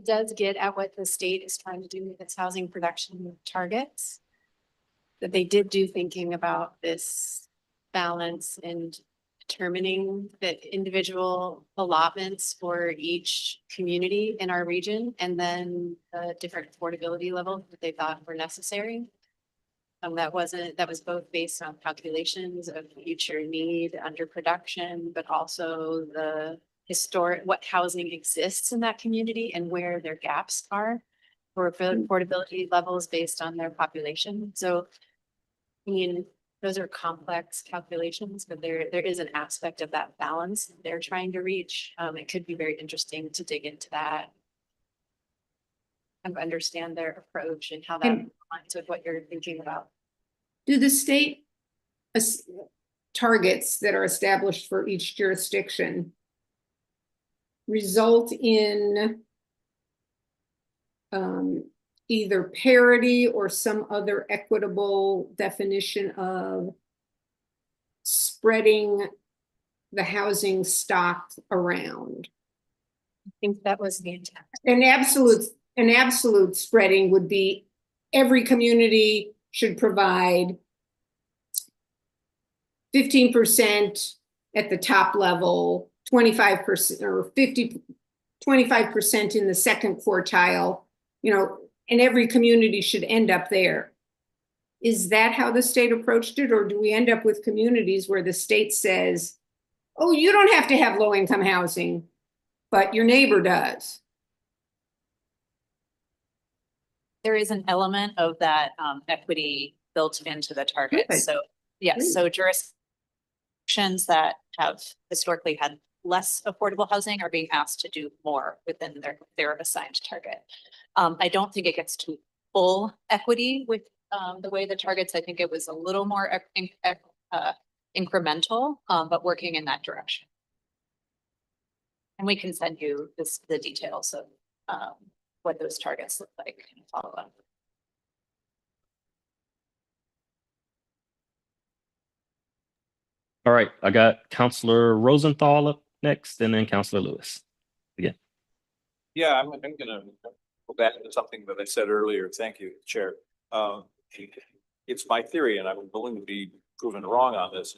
does get at what the state is trying to do with its housing production targets. That they did do thinking about this balance and determining that individual allotments for each community in our region, and then the different affordability levels that they thought were necessary. That was both based on calculations of future need under production, but also the historic, what housing exists in that community and where their gaps are for affordability levels based on their population. So, I mean, those are complex calculations, but there is an aspect of that balance they're trying to reach. It could be very interesting to dig into that and understand their approach and how that aligns with what you're thinking about. Do the state targets that are established for each jurisdiction result in either parity or some other equitable definition of spreading the housing stock around? I think that was the intent. An absolute spreading would be every community should provide 15% at the top level, 25% or 25% in the second quartile, and every community should end up there. Is that how the state approached it? Or do we end up with communities where the state says, oh, you don't have to have low-income housing, but your neighbor does? There is an element of that equity built into the target. Good. So yes, so jurisdictions that have historically had less affordable housing are being asked to do more within their assigned target. I don't think it gets to full equity with the way the targets. I think it was a little more incremental, but working in that direction. And we can send you the details of what those targets look like and follow up. All right, I got Councilor Rosenthal up next and then Councilor Lewis. Yeah, I'm gonna go back to something that I said earlier. Thank you, Chair. It's my theory, and I'm willing to be proven wrong on this.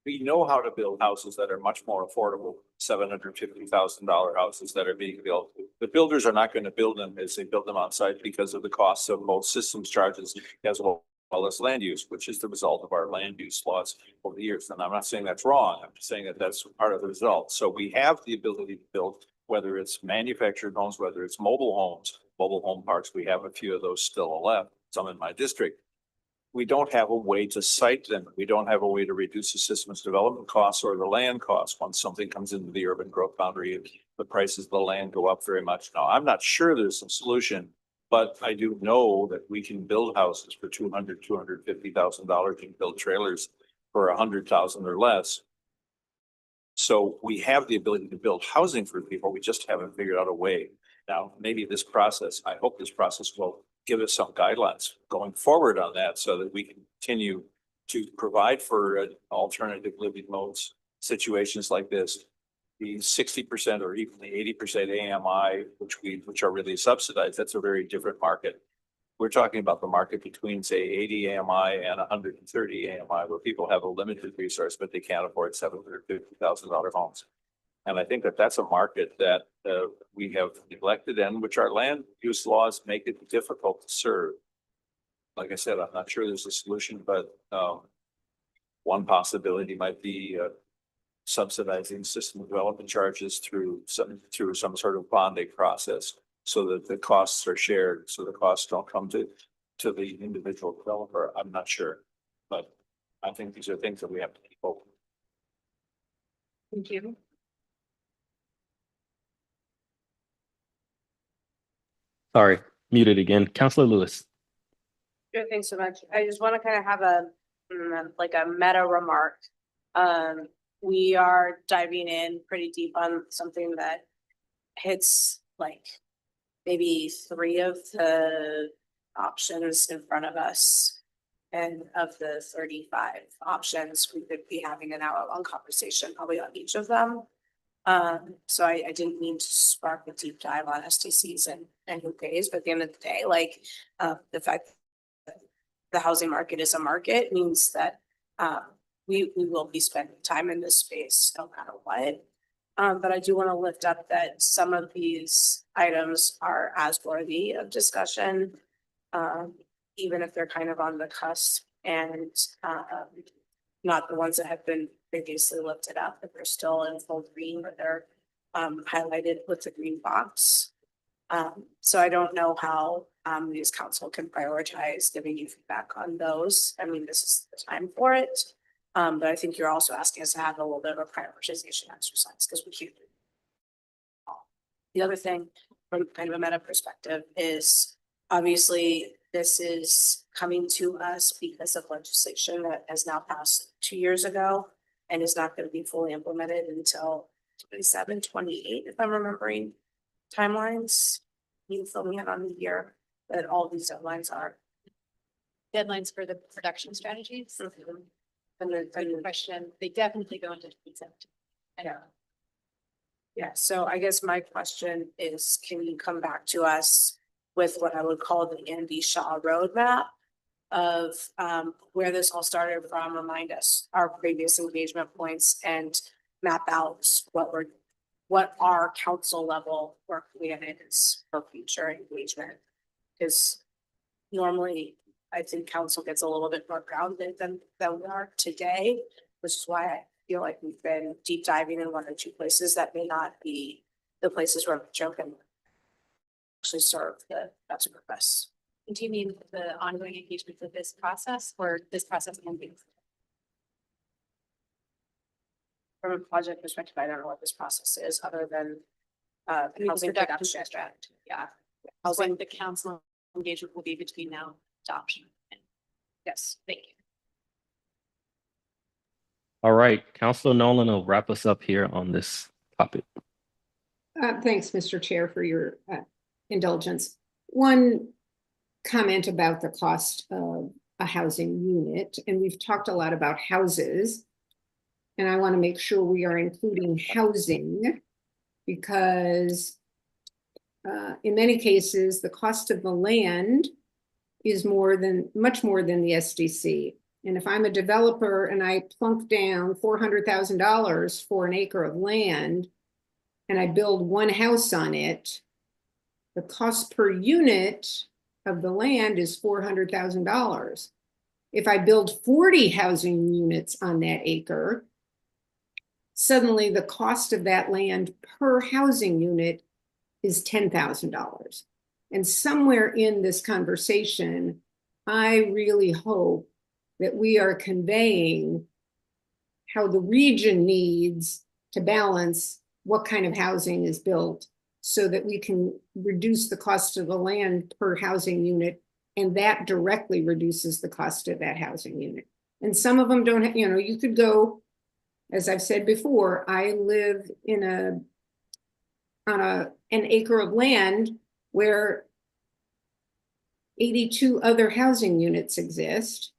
We know how to build houses that are much more affordable, $750,000 houses that are being built. The builders are not going to build them as they build them on site because of the costs of both systems charges as well as land use, which is the result of our land use laws over the years. And I'm not saying that's wrong. I'm just saying that that's part of the result. So we have the ability to build, whether it's manufactured homes, whether it's mobile homes, mobile home parks. We have a few of those still left, some in my district. We don't have a way to site them. We don't have a way to reduce the system's development costs or the land costs once something comes into the urban growth boundary. The prices of the land go up very much. Now, I'm not sure there's some solution, But I do know that we can build houses for $250,000. You can build trailers for 100,000 or less. So we have the ability to build housing for people. We just haven't figured out a way. Now, maybe this process, I hope this process will give us some guidelines going forward on that so that we can continue to provide for alternative living modes, situations like this. The 60% or even the 80% AMI, which are really subsidized, that's a very different market. We're talking about the market between, say, 80 AMI and 130 AMI, where people have a limited resource, but they can't afford $750,000 homes. And I think that that's a market that we have neglected and which our land use laws make it difficult to serve. Like I said, I'm not sure there's a solution, but one possibility might be subsidizing system development charges through some sort of bonding process so that the costs are shared, so the costs don't come to the individual developer. I'm not sure, but I think these are things that we have to keep open. Thank you. Sorry, muted again. Counselor Lewis. Sure, thanks so much. I just want to kind of have a like a meta remark. We are diving in pretty deep on something that hits like maybe 3 of the options in front of us. And of the 35 options, we could be having an hour-long conversation probably on each of them. So I didn't mean to spark a deep dive on STCs and who pays, but at the end of the day, like the fact that the housing market is a market means that we will be spending time in this space no matter what. But I do want to lift up that some of these items are as worthy of discussion, even if they're kind of on the cusp and not the ones that have been previously lifted up, if they're still in full green or they're highlighted with the green box. So I don't know how these council can prioritize giving you feedback on those. I mean, this is the time for it. But I think you're also asking us to have a little bit of a prioritization exercise because we can't do it all. The other thing from kind of a meta perspective is obviously this is coming to us because of legislation that has now passed 2 years ago and is not going to be fully implemented until 27, 28, if I'm remembering timelines. You can fill me in on the year that all these deadlines are. Deadlines for the production strategies. And then, Good question. They definitely go into 2017. yeah, so I guess my question is, can you come back to us with what I would call the Andy Shaw roadmap of where this all started from, remind us our previous engagement points and map out what our council level work plan is for future engagement. Because normally I think council gets a little bit more grounded than we are today, which is why I feel like we've been deep diving in 1 or 2 places that may not be the places where Metro can actually serve the best purpose. Do you mean the ongoing engagement with this process or this process can be? From a project perspective, I don't know what this process is other than housing production production. strategy, yeah. Housing, What the council engagement will be between now and adoption. yes. Thank you. All right, Counselor Nolan will wrap us up here on this topic. Thanks, Mr. Chair, for your indulgence. One comment about the cost of a housing unit, and we've talked a lot about houses, and I want to make sure we are including housing because in many cases, the cost of the land is much more than the SDC. And if I'm a developer and I plunk down $400,000 for an acre of land and I build 1 house on it, the cost per unit of the land is $400,000. If I build 40 housing units on that acre, suddenly the cost of that land per housing unit is $10,000. And somewhere in this conversation, I really hope that we are conveying how the region needs to balance what kind of housing is built so that we can reduce the cost of the land per housing unit. And that directly reduces the cost of that housing unit. And some of them don't, you could go, as I've said before, I live on an acre of land where 82 other housing units exist.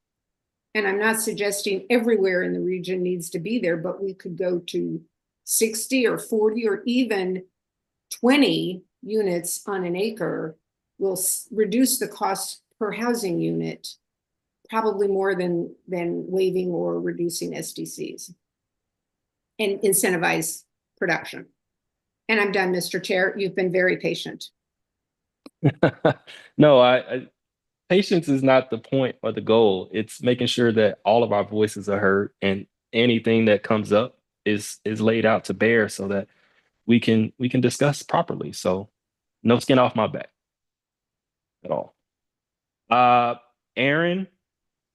And I'm not suggesting everywhere in the region needs to be there, but we could go to 60 or 40 or even 20 units on an acre will reduce the cost per housing unit, probably more than waiving or reducing SDCs and incentivize production. And I'm done, Mr. Chair. You've been very patient. No, I patience is not the point or the goal. It's making sure that all of our voices are heard and anything that comes up is laid out to bear so that we can discuss properly. So no skin off my back at all. Aaron,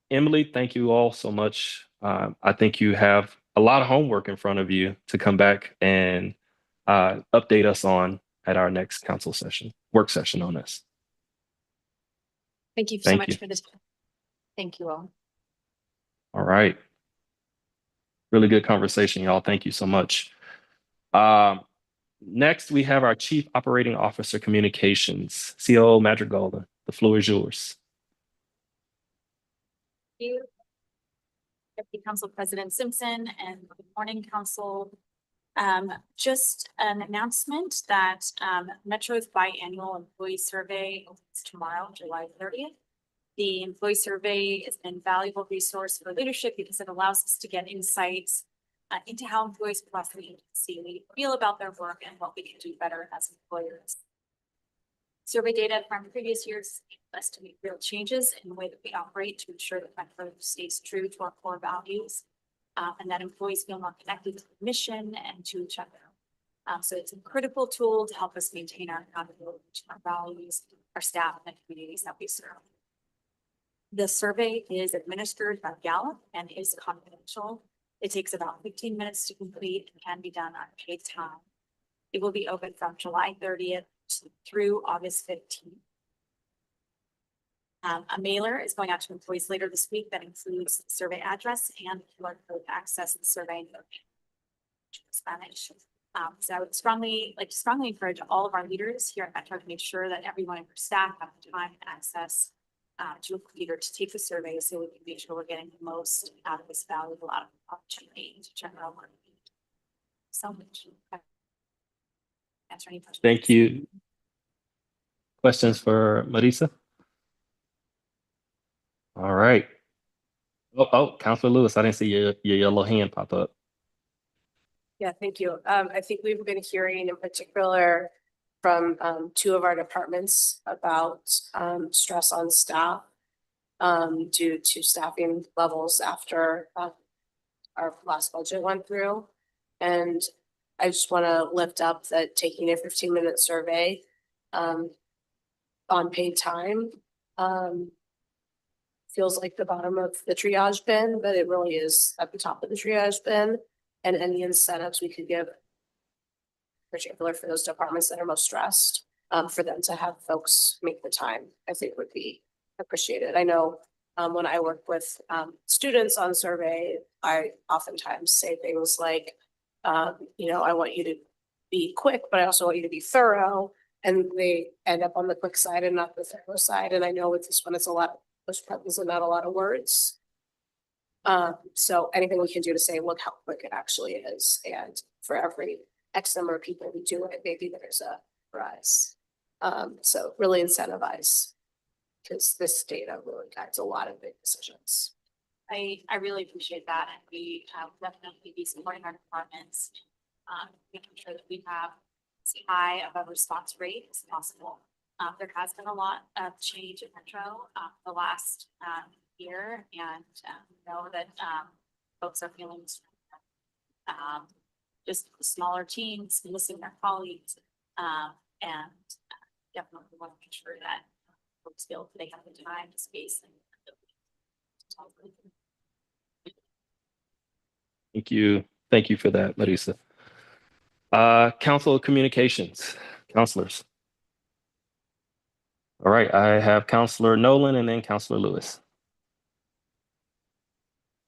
Emily, thank you all so much. I think you have a lot of homework in front of you to come back and update us on at our next council session, work session on this. Thank you so Thank much you. for this. Thank you all. All right. Really good conversation, y'all. Thank you so much. Next, we have our Chief Operating Officer Communications, COO Madrigal. The floor is yours. Thank you. Deputy Council President Simpson, and good morning, Council. Just an announcement that Metro's biannual employee survey opens tomorrow, July 30th. The employee survey is an invaluable resource for leadership because it allows us to get insights into how employees across the agency feel about their work and what we can do better as employers. Survey data from previous years us to make real changes in the way that we operate to ensure that Metro stays true to our core values and that employees feel more connected to the mission and to each other. So it's a critical tool to help us maintain our accountability to our values, our staff, and the communities that we serve. The survey is administered by Gallup and is confidential. It takes about 15 minutes to complete and can be done on paid time. It will be open from July 30th through August 15th. A mailer is going out to employees later this week that includes the survey address and QR code to access the survey in Spanish. So I would strongly encourage all of our leaders here at Metro to make sure that everyone in our staff have the time and access to a computer to take the survey so we can make sure we're getting the most out of this valuable opportunity to check our work. So much. Answer any questions. Thank you. Questions for Marisa? All right. Oh, Councilor Lewis, I didn't see your yellow hand pop up. Yeah, thank you. I think we've been hearing in particular from two of our departments about stress on staff due to staffing levels after our last budget went through. And I just want to lift up that taking a 15-minute survey on paid time feels like the bottom of the triage bin, but it really is at the top of the triage bin. And any incentives we could give, particular for those departments that are most stressed, for them to have folks make the time, I think would be appreciated. I know when I work with students on survey, I oftentimes say things like, I want you to be quick, but I also want you to be thorough. And they end up on the quick side and not the thorough side. And I know with this one, it's a lot of push buttons and not a lot of words. So anything we can do to say, look how quick it actually is. And for every X number of people who do it, maybe there's a rise. So really incentivize, because this data really guides a lot of big decisions. I really appreciate that. And we definitely be supporting our departments, making sure that we have as high of a response rate as possible. There has been a lot of change at Metro the last year, and know that folks are feeling just smaller teams, missing their colleagues, and definitely want to make sure that folks feel they have the time, space, and Thank you. Thank you for that, Marisa. Council of Communications. Counselors. All right, I have Counselor Nolan and then Counselor Lewis.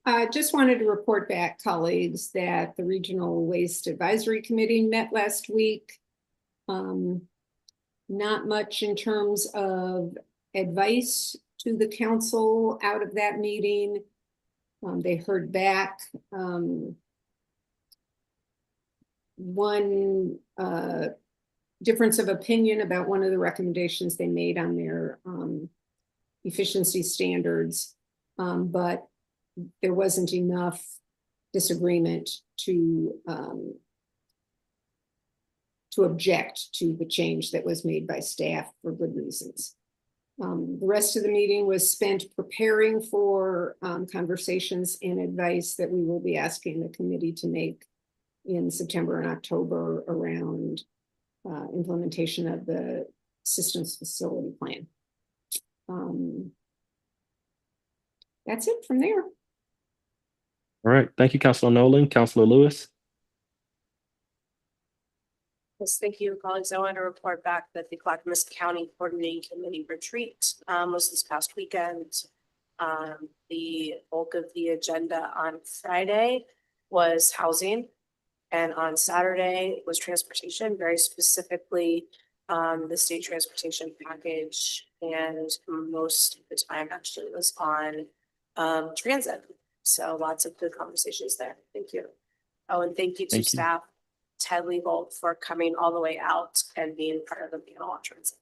I just wanted to report back, colleagues, that the Regional Waste Advisory Committee met last week. Not much in terms of advice to the council out of that meeting. They heard back one difference of opinion about one of the recommendations they made on their efficiency standards, but there wasn't enough disagreement to object to the change that was made by staff for good reasons. The rest of the meeting was spent preparing for conversations and advice that we will be asking the committee to make in September and October around implementation of the systems facility plan. That's it from there. All right, thank you, Counselor Nolan. Counselor Lewis. Yes, thank you, colleagues. I want to report back that the Clackamas County Coordinating Committee retreat was this past weekend. The bulk of the agenda on Friday was housing, and on Saturday was transportation, very specifically the state transportation package, and most of the time actually was on transit. So lots of good conversations there. Thank you. Oh, and thank you to Thank you. staff, Ted Levold, for coming all the way out and being part of the panel on transit.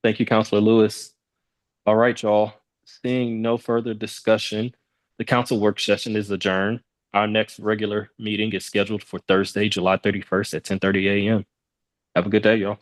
Thank you, Counselor Lewis. All right, y'all. Seeing no further discussion, the council work session is adjourned. Our next regular meeting is scheduled for Thursday, July 31st at 10:30 a.m. Have a good day, y'all.